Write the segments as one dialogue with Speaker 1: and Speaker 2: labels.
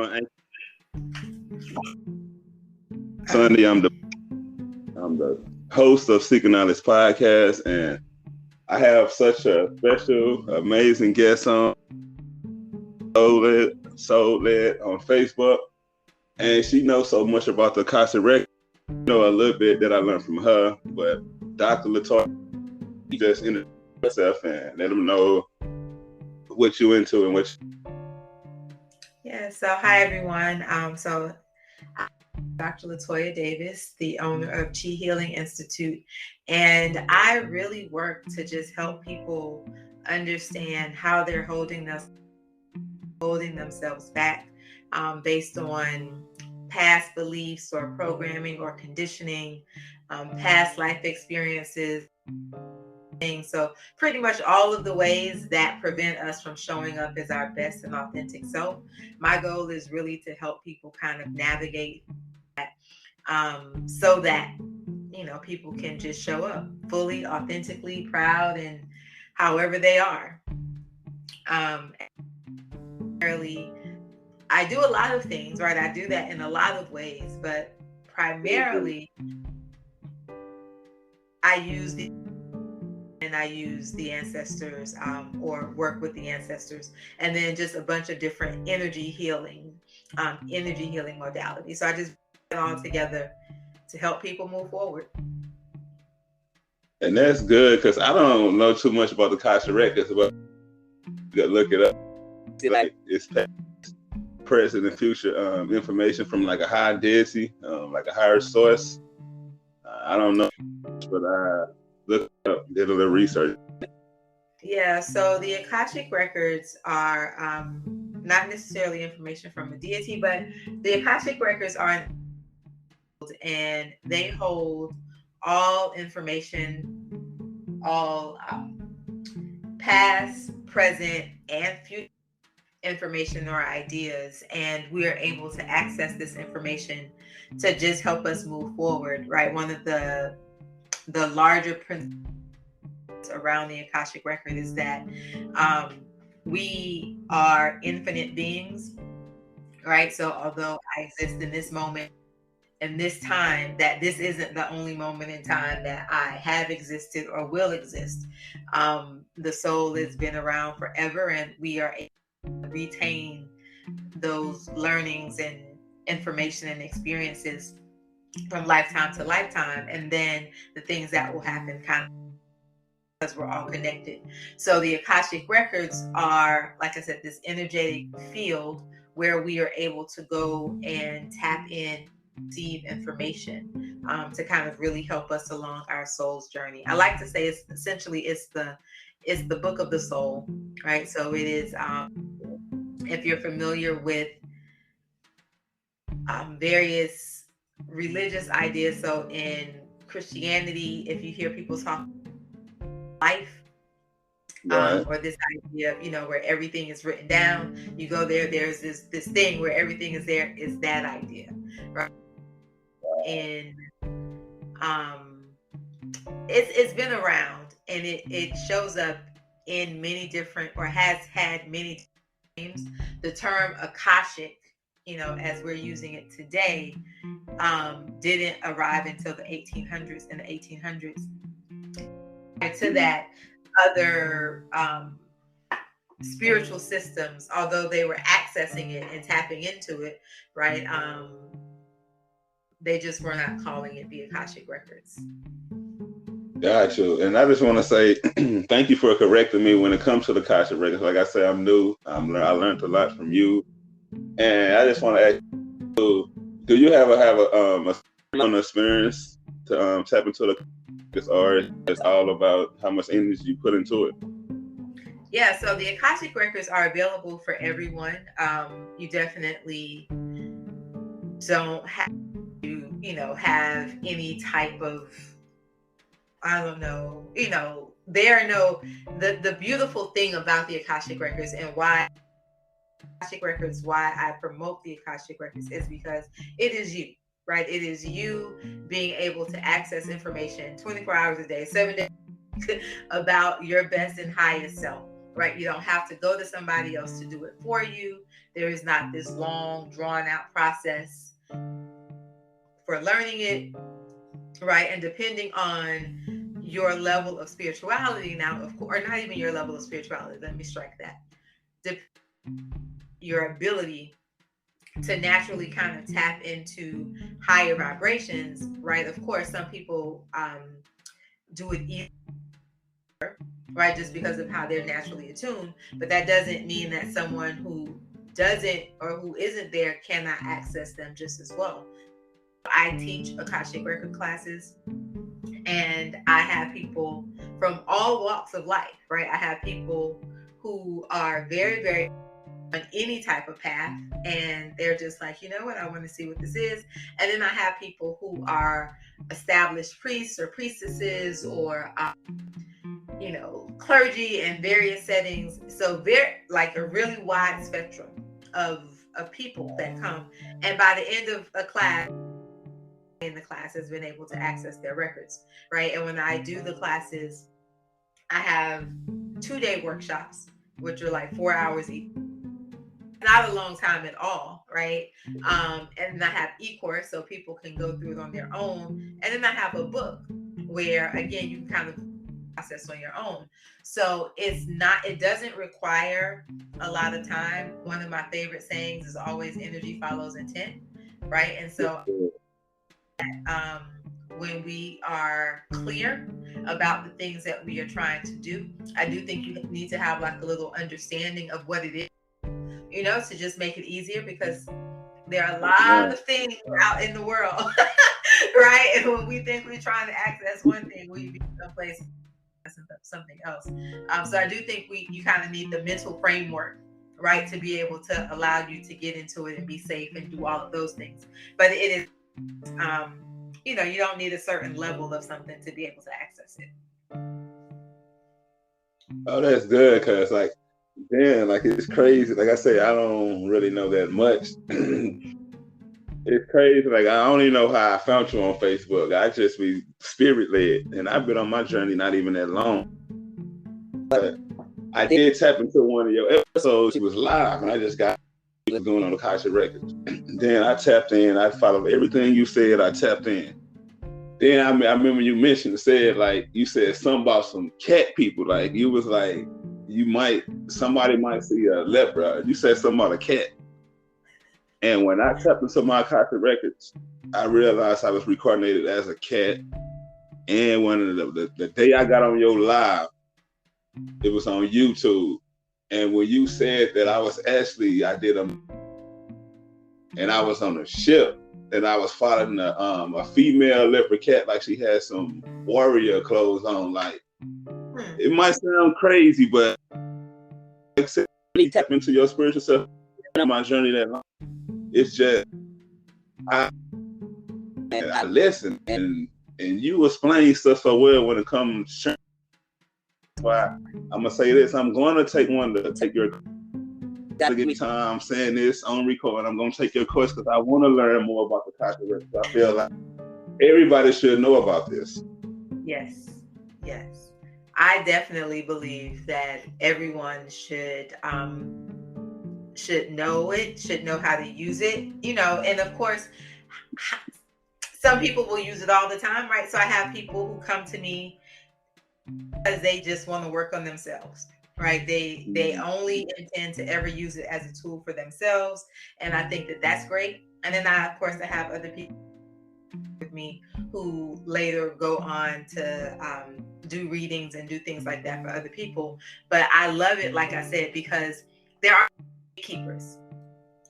Speaker 1: on Sunday. I'm the host of Seeking Knowledge Podcast, and I have such a special, amazing guest on Soul Led on Facebook, and she knows so much about the Akashic record. I know a little bit that I learned from her, but Dr. Toya, just introduce yourself and let them know what you into and what.
Speaker 2: Yeah. So hi everyone. I'm Dr. Toya Davis, the owner of Chi Healing Institute, and I really work to just help people understand how they're holding themselves back based on past beliefs or programming or conditioning, past life experiences. So pretty much all of the ways that prevent us from showing up as our best and authentic self. My goal is really to help people kind of navigate that so that, people can just show up fully, authentically, proud, and however they are. Primarily, I do a lot of things, right? I do that in a lot of ways, but primarily I use the ancestors or work with the ancestors, and then just a bunch of different energy healing modalities. So I just put it all together to help people move forward.
Speaker 1: And that's good because I don't know too much about the Akashic records, but you gotta look it up. It's past, present, and future information from like a high deity, like a higher source. I don't know, but I looked up, did a little research.
Speaker 2: Yeah, so the Akashic records are not necessarily information from a deity, but the Akashic records are, and they hold all information, all past, present, and future information or ideas, and we are able to access this information to just help us move forward, right? One of the larger principles around the Akashic record is that we are infinite beings, right? So although I exist in this moment, in this time, that this isn't the only moment in time that I have existed or will exist. The soul has been around forever, and we are able to retain those learnings and information and experiences from lifetime to lifetime, and then the things that will happen kind of because we're all connected. So the Akashic records are, like I said, this energetic field where we are able to go and tap in, receive information to kind of really help us along our soul's journey. I like to say it's the book of the soul, right? So it is, if you're familiar with various religious ideas, so in Christianity, if you hear people talk life, or this idea of, where everything is written down, you go there's this thing where everything is there, is that idea, right? And it's been around, and it shows up in many different, or has had many names. The term Akashic, as we're using it today, didn't arrive until the 1800s. In the 1800s, prior to that, other spiritual systems, although they were accessing it and tapping into it, right, they just were not calling it the Akashic records.
Speaker 1: Got you. And I just want to say thank you for correcting me when it comes to the Akashic records. Like I say, I'm new. I learned a lot from you, and I just want to ask you: do you have a experience to tap into the records, or it's all about how much energy you put into it?
Speaker 2: Yeah, so the Akashic records are available for everyone. You definitely don't have to, have any type of, I don't know, the beautiful thing about the Akashic records, and why I promote the Akashic records, is because it is you, right? It is you being able to access information 24 hours a day, 7 days about your best and highest self, right? You don't have to go to somebody else to do it for you. There is not this long, drawn out process for learning it, right? And depending on your level of spirituality now, of course, or not even your level of spirituality, let me strike that. Your ability to naturally kind of tap into higher vibrations, right? Of course, some people do it easier, right? Just because of how they're naturally attuned. But that doesn't mean that someone who doesn't or who isn't there cannot access them just as well. I teach Akashic record classes, and I have people from all walks of life, right? I have people who are very, very on any type of path, and they're just like, you know what, I want to see what this is. And then I have people who are established priests or priestesses, or clergy in various settings. So they're like a really wide spectrum of people that come, and by the end of a class, in the class has been able to access their records, right? And when I do the classes, I have 2-day workshops, which are like 4 hours each. Not a long time at all, right? And I have e-course, so people can go through it on their own. And then I have a book where, again, you can kind of process on your own. So it doesn't require a lot of time. One of my favorite sayings is always energy follows intent, right? And so when we are clear about the things that we are trying to do, I do think you need to have like a little understanding of what it is, to just make it easier, because there are a lot of things out in the world, right? And when we think we're trying to access one thing, we be someplace something else. So I do think you kind of need the mental framework, right, to be able to allow you to get into it and be safe and do all of those things. But it is, you don't need a certain level of something to be able to access it.
Speaker 1: Oh, that's good, because it's crazy. Like I say, I don't really know that much. It's crazy. Like, I don't even know how I found you on Facebook. I just be spirit led, and I've been on my journey not even that long. But I did tap into one of your episodes. It was live, and I just got going on the Akashic Records. Then I tapped in. I followed everything you said. I tapped in. Then I remember you you said something about some cat people. Like, you was like, somebody might see a leopard. You said something about a cat. And when I tapped into my Akashic Records, I realized I was reincarnated as a cat. And when the day I got on your live, it was on YouTube. And when you said that, I was on a ship, and I was following a female leopard cat, like she had some warrior clothes on. Like, it might sound crazy, but like I said, really tap into your spiritual self on my journey that long. It's just I listen, and you explain stuff so well when it comes to. That's why I'm gonna say this. I'm going to take your. Gotta give me time saying this on record. I'm gonna take your course because I want to learn more about the Akashic Records. I feel like everybody should know about this.
Speaker 2: Yes. I definitely believe that everyone should know it, should know how to use it, and of course, some people will use it all the time, right? So I have people who come to me because they just want to work on themselves, right? They only intend to ever use it as a tool for themselves, and I think that that's great. And then I have other people with me who later go on to do readings and do things like that for other people. But I love it, like I said, because there are gatekeepers,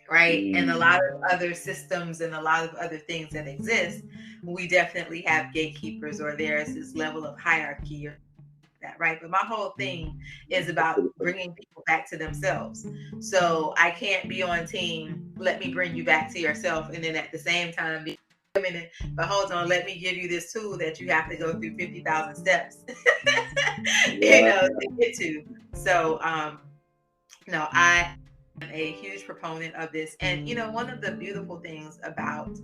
Speaker 2: right? And a lot of other systems and a lot of other things that exist, we definitely have gatekeepers, or there's this level of hierarchy or that, right? But my whole thing is about bringing people back to themselves. So I can't be on team, let me bring you back to yourself, and then at the same time be a minute, but hold on, let me give you this tool that you have to go through 50,000 steps to get to. So I am a huge proponent of this. And one of the beautiful things about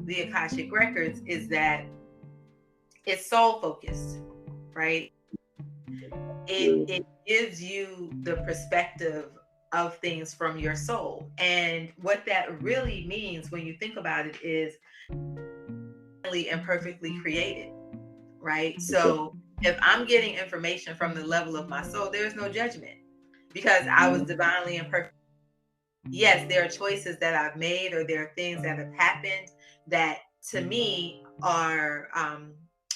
Speaker 2: the Akashic Records is that it's soul focused, right? it gives you the perspective of things from your soul. And what that really means when you think about it is and perfectly created, right? So if I'm getting information from the level of my soul, there is no judgment because I was divinely imperfect. Yes, there are choices that I've made or there are things that have happened that to me are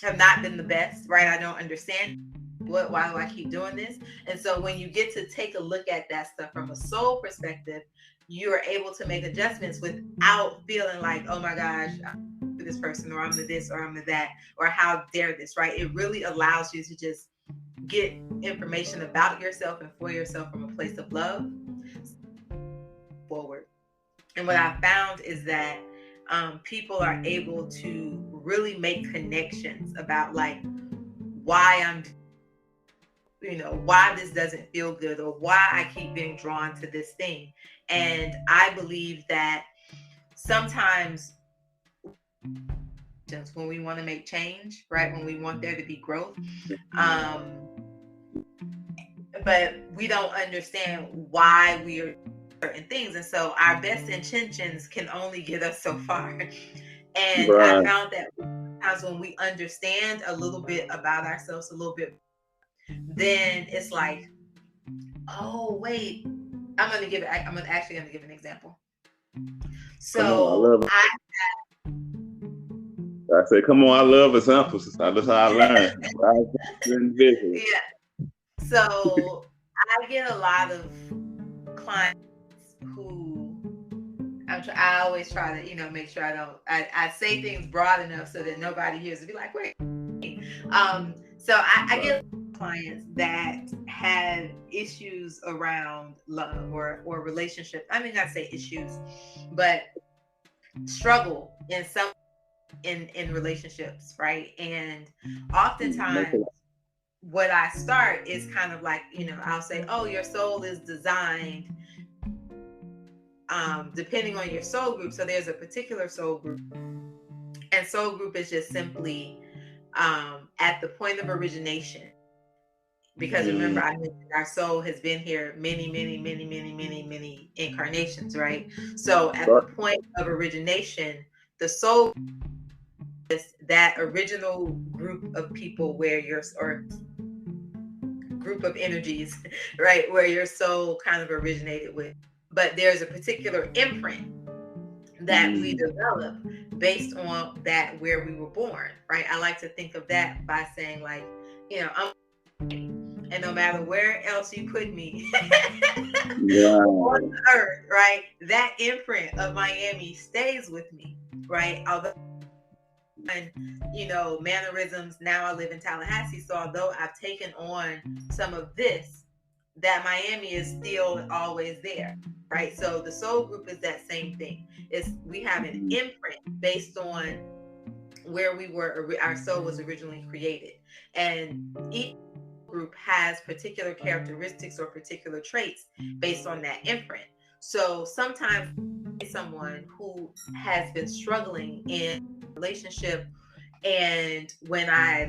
Speaker 2: have not been the best, right? I don't understand why do I keep doing this? And so when you get to take a look at that stuff from a soul perspective, you are able to make adjustments without feeling like, oh my gosh, I'm this person, or I'm the this, or I'm the that, or how dare this, right? It really allows you to just get information about yourself and for yourself from a place of love forward. And what I found is that people are able to really make connections about like why I'm, why this doesn't feel good or why I keep being drawn to this thing. And I believe that sometimes when we want to make change, right, when we want there to be growth, but we don't understand why we are certain things. And so our best intentions can only get us so far. And I found that sometimes when we understand a little bit about ourselves a little bit, then it's like, oh wait, I'm actually gonna give an example. So
Speaker 1: I say, come on, I love examples. That's how I learn.
Speaker 2: Yeah. So I get a lot of clients who I always try to, make sure I say things broad enough so that nobody hears it. Be like, wait. So I get clients that have issues around love or relationship. I mean, not say issues, but struggle in some in relationships, right? And oftentimes what I start is kind of like, I'll say, oh, your soul is designed depending on your soul group. So there's a particular soul group, and soul group is just simply at the point of origination. Because remember, I mentioned our soul has been here many incarnations, right? So at the point of origination, the soul is that original group of people or group of energies, right, where your soul kind of originated with. But there's a particular imprint that we develop based on that where we were born, right? I like to think of that by saying like, I'm, and no matter where else you put me on earth, right, that imprint of Miami stays with me, right? Although, mannerisms, now I live in Tallahassee, so although I've taken on some of this, that Miami is still always there, right? So the soul group is that same thing. We have an imprint based on where we were, our soul was originally created, and each group has particular characteristics or particular traits based on that imprint. So sometimes someone who has been struggling in a relationship, and when I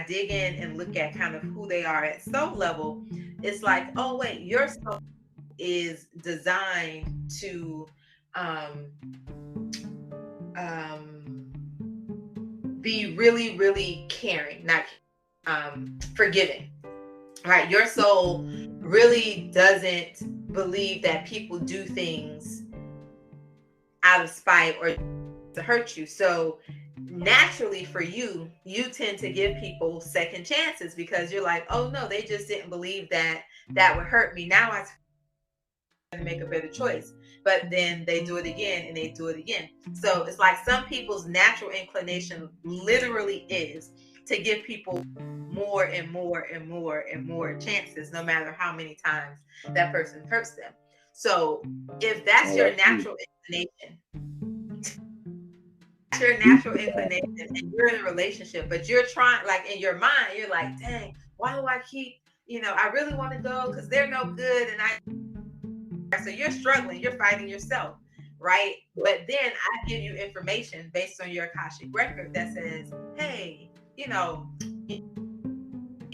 Speaker 2: dig in and look at kind of who they are at soul level, it's like, oh wait, your soul is designed to be really, really caring, not forgiving, right? Your soul really doesn't believe that people do things out of spite or to hurt you. So naturally for you tend to give people second chances because you're like, oh no, they just didn't believe that would hurt me. Now I make a better choice. But then they do it again and they do it again. So it's like some people's natural inclination literally is to give people more and more and more and more chances, no matter how many times that person hurts them. So if that's your natural inclination, and you're in a relationship, but you're trying, like in your mind, you're like, dang, why do I keep, I really want to go because they're no good. So you're struggling, you're fighting yourself, right? But then I give you information based on your Akashic record that says, hey,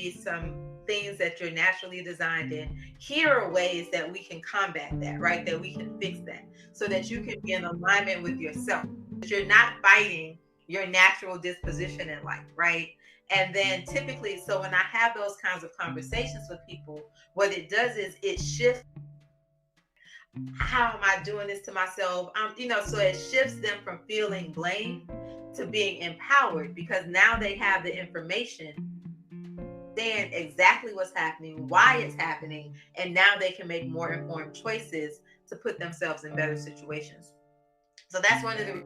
Speaker 2: be some things that you're naturally designed in. Here are ways that we can combat that, right? That we can fix that so that you can be in alignment with yourself. That you're not fighting your natural disposition in life, right? And then typically, so when I have those kinds of conversations with people, what it does is it shifts. How am I doing this to myself? So it shifts them from feeling blame to being empowered, because now they have the information, understand exactly what's happening, why it's happening, and now they can make more informed choices to put themselves in better situations. So that's one of the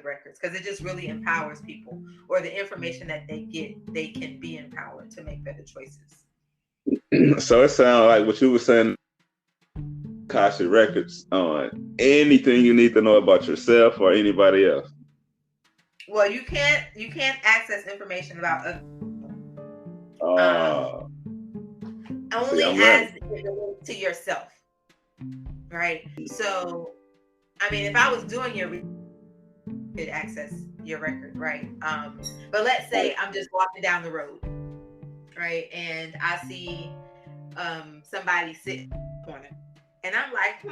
Speaker 2: records, because it just really empowers people, or the information that they get, they can be empowered to make better choices.
Speaker 1: So it sounds like what you were saying, Akashic records on anything you need to know about yourself or anybody else.
Speaker 2: Well, you can't access information about only as it relates to yourself, right? So, I mean, if I was doing your could access your record, right? But let's say I'm just walking down the road, right, and I see somebody sitting in the corner, and I'm like,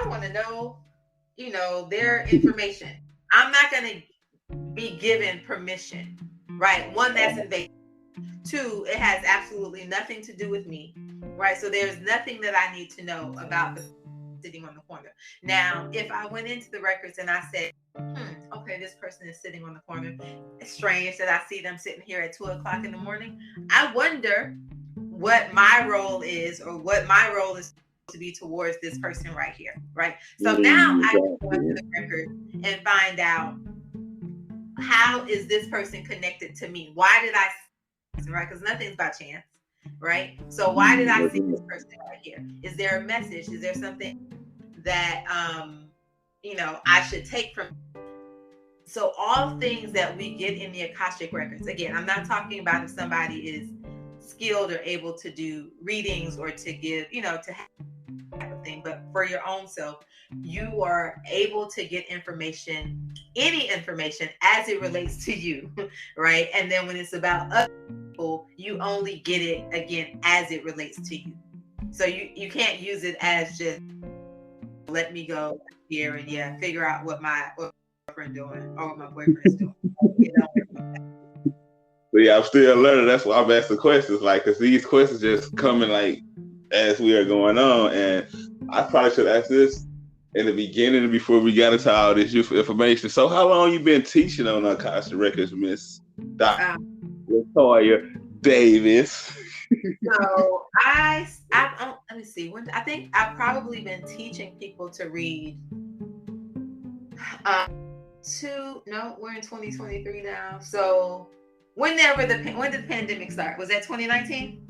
Speaker 2: I want to know, their information. I'm not going to be given permission, right? One, that's invasive. Two, it has absolutely nothing to do with me, right? So there's nothing that I need to know about the sitting on the corner. Now, if I went into the records and I said, okay, this person is sitting on the corner. It's strange that I see them sitting here at 2:00 in the morning. I wonder what my role is, or what my role is to be towards this person right here, right? So now I can go into the record and find out, how is this person connected to me? Why did I see this, right? Because nothing's by chance, right? So why did I see this person right here? Is there a message? Is there something that I should take from? So all things that we get in the Akashic records, again, I'm not talking about if somebody is skilled or able to do readings or to give, to have that type of thing, but for your own self, you are able to get information, any information, as it relates to you, right? And then when it's about other people, you only get it, again, as it relates to you. So you can't use it as just, let me go here and figure out what my girlfriend doing or what my boyfriend's doing.
Speaker 1: So yeah, I'm still learning. That's why I'm asking questions, like, because these questions just coming like as we are going on, and I probably should ask this in the beginning before we got into all this useful information. So, how long you been teaching on Akashic Records, Miss Dr. Toya Davis?
Speaker 2: So I let me see. When I think I've probably been teaching people to read. We're in 2023 now. So when did the pandemic start? Was that 2019?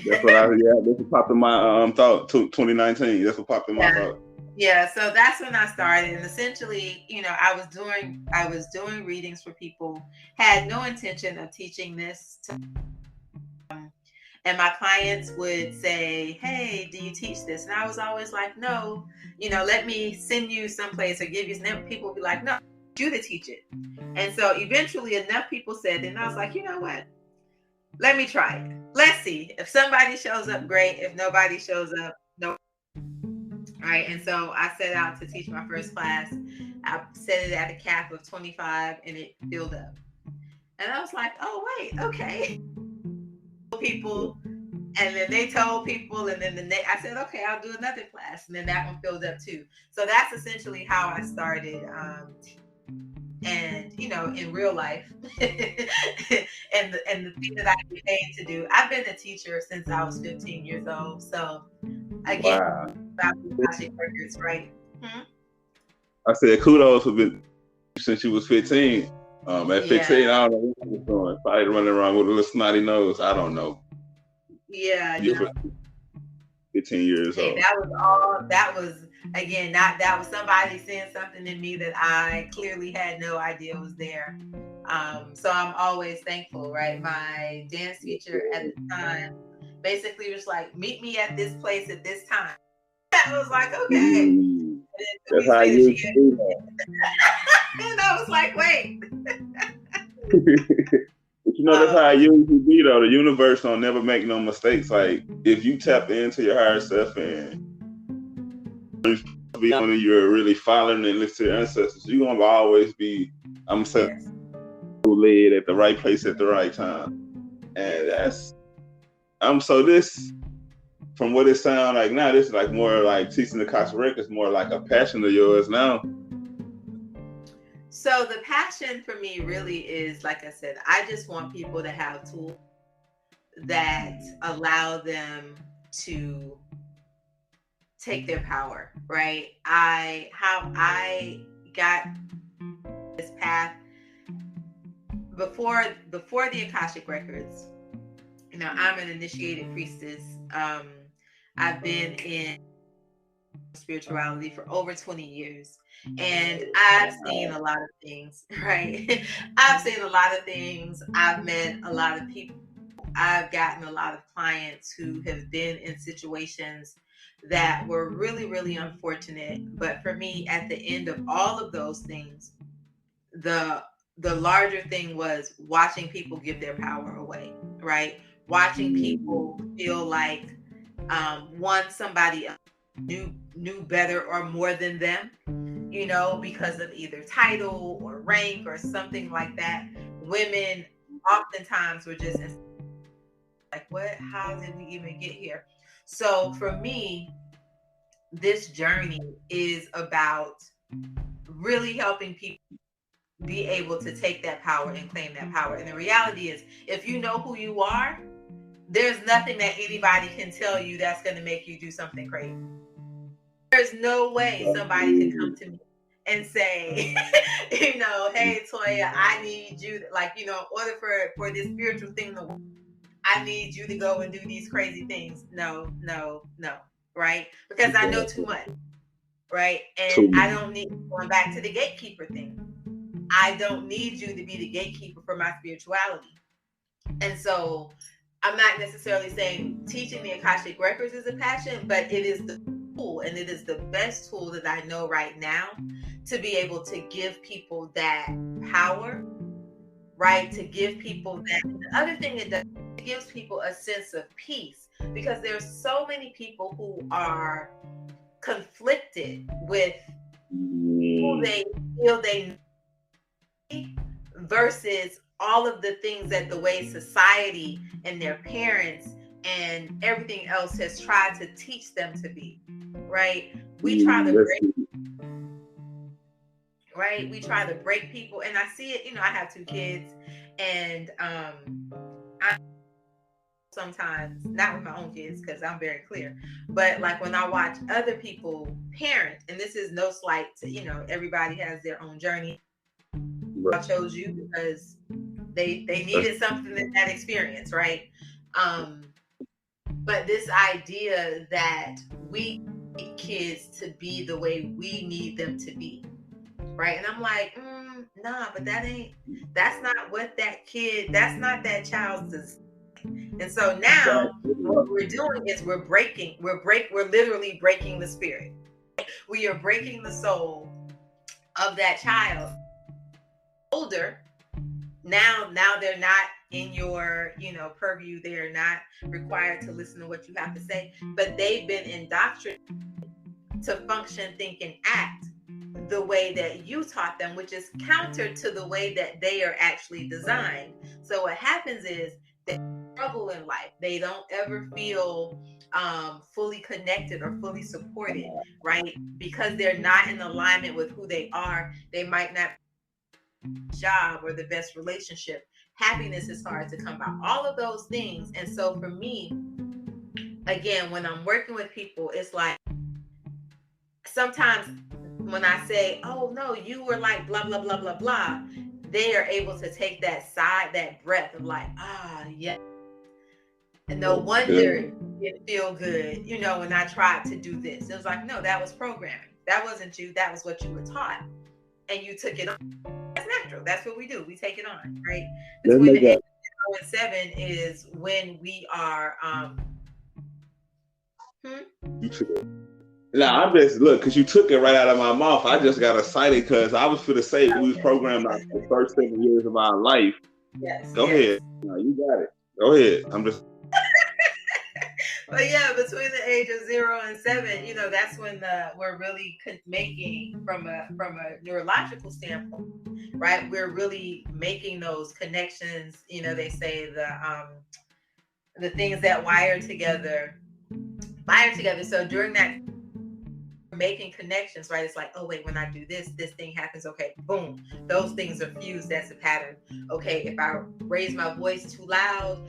Speaker 1: That's what that's what popped in my thought. 2019. That's what popped in my thought.
Speaker 2: Yeah, so that's when I started, and essentially, I was doing readings for people. Had no intention of teaching this to. And my clients would say, hey, do you teach this? And I was always like, no, let me send you someplace or give you. And people would be like, no, I want you to teach it. And so eventually enough people said, and I was like, you know what? Let me try it. Let's see. If somebody shows up, great. If nobody shows up, no. All right. And so I set out to teach my first class. I set it at a cap of 25 and it filled up. And I was like, oh, wait, okay. People, and then they told people, and then I said, okay, I'll do another class, and then that one filled up too. So that's essentially how I started, and in real life, and the thing that I get paid to do. I've been a teacher since I was 15 years old. So again, about the Akashic records, right?
Speaker 1: I said kudos for been since you was 15. At 15, I don't know what was doing. Probably running around with a little snotty nose. I don't know.
Speaker 2: Yeah.
Speaker 1: 15 years old.
Speaker 2: That was somebody seeing something in me that I clearly had no idea was there. So I'm always thankful, right? My dance teacher at the time basically was like, meet me at this place at this time. I was like, okay.
Speaker 1: That's how you do that.
Speaker 2: And I was like, wait.
Speaker 1: But you know, that's how it usually be though. The universe don't never make no mistakes. Like if you tap into your higher self and be on you're really following and listening to your ancestors, you're gonna always be led at the right place at the right time. And that's so this, from what it sounds like now, this is like more like teaching the Akashic Records, more like a passion of yours now.
Speaker 2: So the passion for me really is, like I said, I just want people to have tools that allow them to take their power, right? How I got this path before the Akashic Records. You know, I'm an initiated priestess. I've been in spirituality for over 20 years. And I've seen a lot of things, right? I've seen a lot of things. I've met a lot of people. I've gotten a lot of clients who have been in situations that were really, really unfortunate. But for me, at the end of all of those things, the larger thing was watching people give their power away, right? Watching people feel like somebody else knew better or more than them, you know, because of either title or rank or something like that. Women oftentimes were just like, what? How did we even get here? So for me, this journey is about really helping people be able to take that power and claim that power. And the reality is, if you know who you are, there's nothing that anybody can tell you that's going to make you do something crazy. There's no way somebody can come to me and say, you know, hey, Toya, I need you to, like, you know, in order for this spiritual thing to work, I need you to go and do these crazy things. No, right? Because I know too much, right? And I don't need, going back to the gatekeeper thing, I don't need you to be the gatekeeper for my spirituality. And so I'm not necessarily saying teaching the Akashic Records is a passion, but it is the tool, and it is the best tool that I know right now to be able to give people that power, right? To give people that. The other thing it does, it gives people a sense of peace, because there's so many people who are conflicted with who they feel they need versus all of the things that the way society and their parents and everything else has tried to teach them to be, right? We try to break people. And I see it, you know, I have 2 kids, and I sometimes, not with my own kids because I'm very clear, but like when I watch other people parent, and this is no slight to, you know, everybody has their own journey. I chose you because they needed something in that experience, right? But this idea that we need kids to be the way we need them to be, right? And I'm like, nah, but that's not what that's not that child's design. And so now what we're doing is we're literally breaking the spirit. We are breaking the soul of that child. Older, now they're not in your, you know, purview. They're not required to listen to what you have to say, but they've been indoctrinated to function, think, and act the way that you taught them, which is counter to the way that they are actually designed. So what happens is they struggle in life. They don't ever feel fully connected or fully supported, right? Because they're not in alignment with who they are. They might not job or the best relationship. Happiness is hard to come by. All of those things. And so for me, again, when I'm working with people, it's like sometimes when I say, oh no, you were like blah blah blah blah blah, they are able to take that breath of like, yeah, and no wonder it feel good, you know, when I tried to do this. It was like, no, that was programming. That wasn't you. That was what you were taught, and you took it on. That's natural. That's what we do. We take it on, right? Between the age of 0 and 7 is when we are.
Speaker 1: Nah, I'm just because you took it right out of my mouth. I just got excited because I was for the say we was programmed like the first 7 years of our life,
Speaker 2: Yes.
Speaker 1: Go
Speaker 2: yes.
Speaker 1: ahead. No, you got it. Go ahead. I'm just.
Speaker 2: But yeah, between the age of 0 and 7, that's when we're really making from a neurological standpoint, right? We're really making those connections. They say the things that wire together. So during that, making connections, right? It's like, oh wait, when I do this thing happens. Okay, boom, those things are fused. That's a pattern. Okay, if I raise my voice too loud,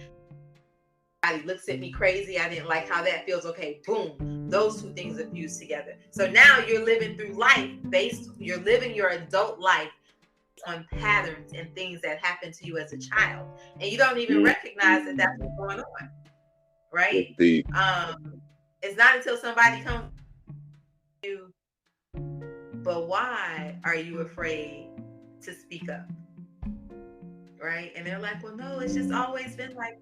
Speaker 2: somebody looks at me crazy, I didn't like how that feels. Okay, boom, those two things are fused together. So now you're living through life you're living your adult life on patterns and things that happened to you as a child, and you don't even recognize that that's what's going on, right? It's not until somebody comes to you, but why are you afraid to speak up, right? And they're like, well, no, it's just always been like,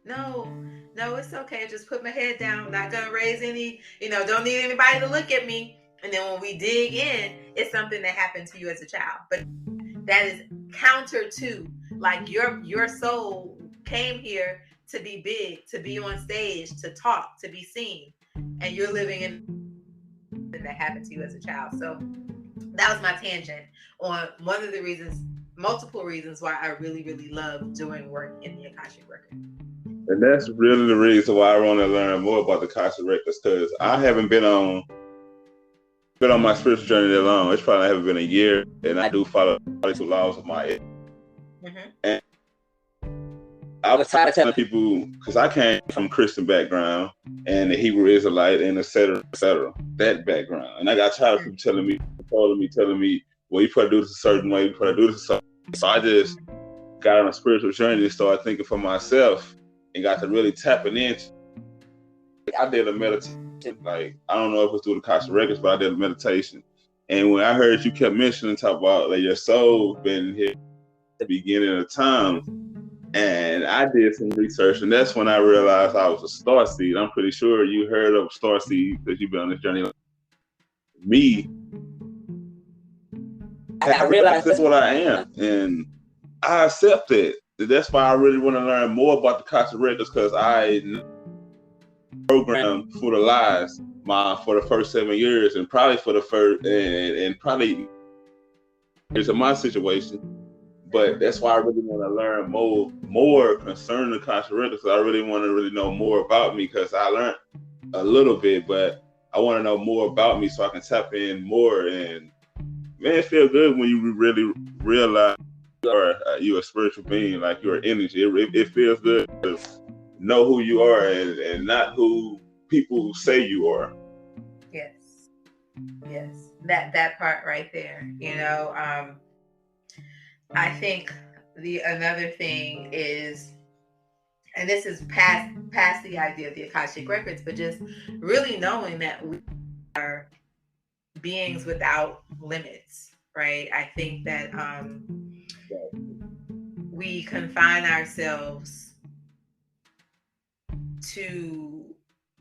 Speaker 2: no, it's okay. Just put my head down. I'm not gonna raise any, don't need anybody to look at me. And then when we dig in, it's something that happened to you as a child. But that is counter to, like, your soul came here to be big, to be on stage, to talk, to be seen, and you're living in that happened to you as a child. So that was my tangent on one of the reasons, multiple reasons why I really, really love doing work in the Akashic record.
Speaker 1: And that's really the reason why I want to learn more about the Akashic records, because I haven't been on my spiritual journey that long. It's probably haven't been a year, and I do follow the laws of my age. And I was tired of telling people, because I came from Christian background and the Hebrew Israelite and et cetera, that background. And I got tired of people telling me, well, you probably do this a certain way, you probably do this a certain way. So I just got on a spiritual journey and started thinking for myself and got to really tapping in. I did a meditation. Like, I don't know if it was through the Akashic records, but I did a meditation. And when I heard you kept mentioning, talk about like your soul been here at the beginning of time, and I did some research, and that's when I realized I was a star seed. I'm pretty sure you heard of star seed because you've been on this journey. Me, I realized that's what I am, and I accept it. That's why I really want to learn more about the Akashic records, because I programmed for the lies for the first 7 years, and probably for the first and probably years of my situation. But that's why I really want to learn more concerning the Akashic records. I really want to really know more about me, because I learned a little bit, but I want to know more about me so I can tap in more. And man, it feels good when you really realize you're a spiritual being, like you're energy. It feels good to know who you are and not who people say you are.
Speaker 2: Yes, that part right there. I think another thing is, and this is past the idea of the Akashic records, but just really knowing that we are beings without limits, right? I think that we confine ourselves to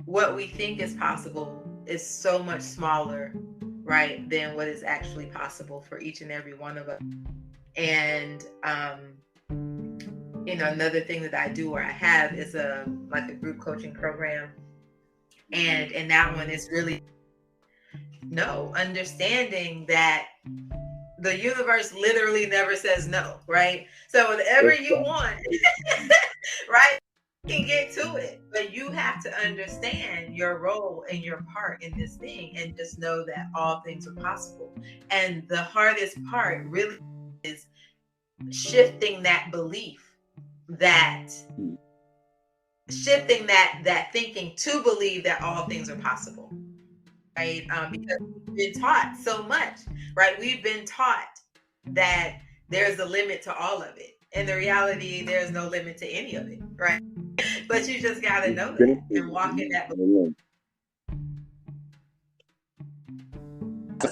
Speaker 2: what we think is possible is so much smaller, right, than what is actually possible for each and every one of us. And another thing that I do, or I have, is a group coaching program, and in that one is really understanding that the universe literally never says no, right? So whatever you want, right, you can get to it, but you have to understand your role and your part in this thing, and just know that all things are possible. And the hardest part really is shifting that belief, that thinking to believe that all things are possible, right? Because we've been taught so much, right? We've been taught that there's a limit to all of it. In the reality, there's no limit to any of it, right? But you just got to know that and walk in that belief.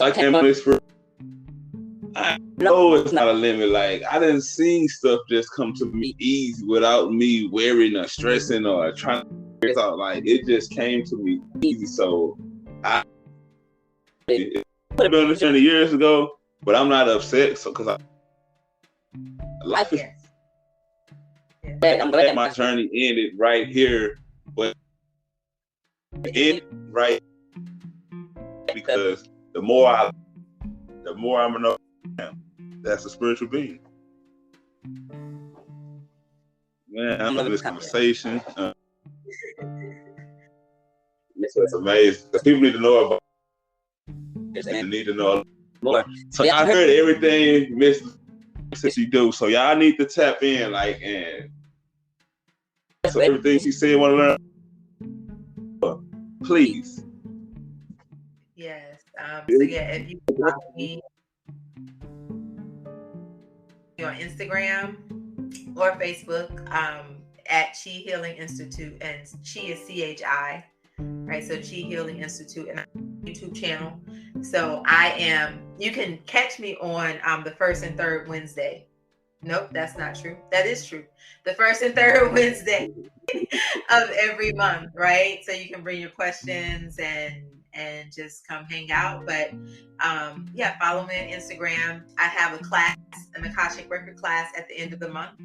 Speaker 1: I came on this for, I know it's not a limit. Like, I didn't see stuff just come to me easy without me worrying or stressing or trying to figure it out. Like, it just came to me easy. So I could have been on this journey years ago, but I'm not upset. So because life is I'm glad my journey ended right here, but it ended right because the more I'm gonna know that's a spiritual being. Man, I love this conversation. It's amazing because people need to know about it. They need to know more. So y'all heard everything Miss she do. So y'all need to tap in, like, and so everything she said want to learn. Please.
Speaker 2: Yes. So yeah, if you follow me on Instagram or Facebook, at Chi Healing Institute, and Chi is CHI, right? So Chi Healing Institute, and YouTube channel. So you can catch me on the first and third Wednesday. Nope, that's not true. That is true. The first and third Wednesday of every month, right? So you can bring your questions and just come hang out. But yeah, follow me on Instagram. I have a class, an Akashic record class at the end of the month,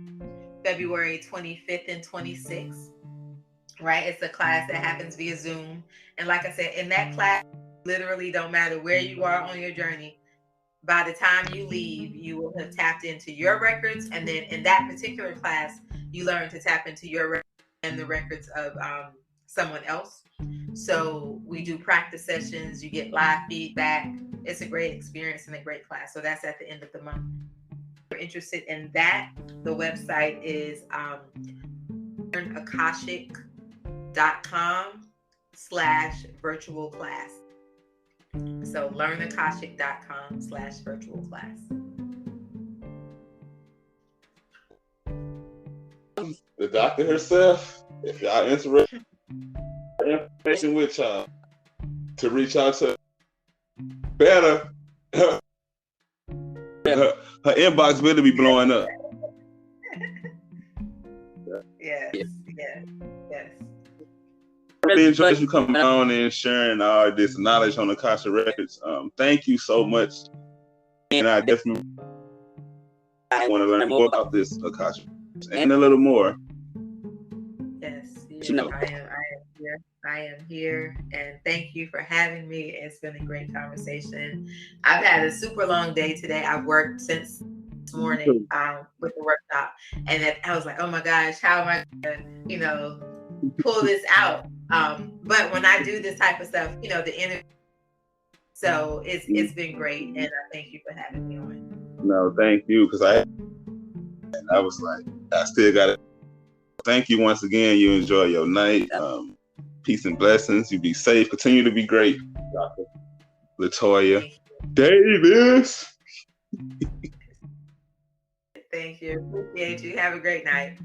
Speaker 2: February 25th and 26th. Right? It's a class that happens via Zoom. And like I said, in that class, literally don't matter where you are on your journey. By the time you leave, you will have tapped into your records. And then in that particular class, you learn to tap into your records and the records of someone else. So we do practice sessions. You get live feedback. It's a great experience and a great class. So that's at the end of the month. If you're interested in that, the website is learnakashic.com/virtual class. So learnakashic.com/virtual class.
Speaker 1: The doctor herself, if y'all interested in information with y'all, to reach out to better, her inbox better be blowing up.
Speaker 2: Yes.
Speaker 1: I really enjoyed you coming on and sharing all this knowledge on Akashic Records. Thank you so much. And I definitely want to learn more about this Akashic and a little more.
Speaker 2: Yes, I am here, and thank you for having me. It's been a great conversation. I've had a super long day today. I've worked since this morning with the workshop, and then I was like, oh my gosh, how am I gonna, pull this out? But when I do this type of stuff, the energy. So it's been great, and I thank you for having me on.
Speaker 1: No, thank you, because I was like, I still got it. Thank you once again. You enjoy your night. Peace and blessings. You be safe. Continue to be great, Dr. Toya Davis.
Speaker 2: Thank you. Appreciate you. Have a great night.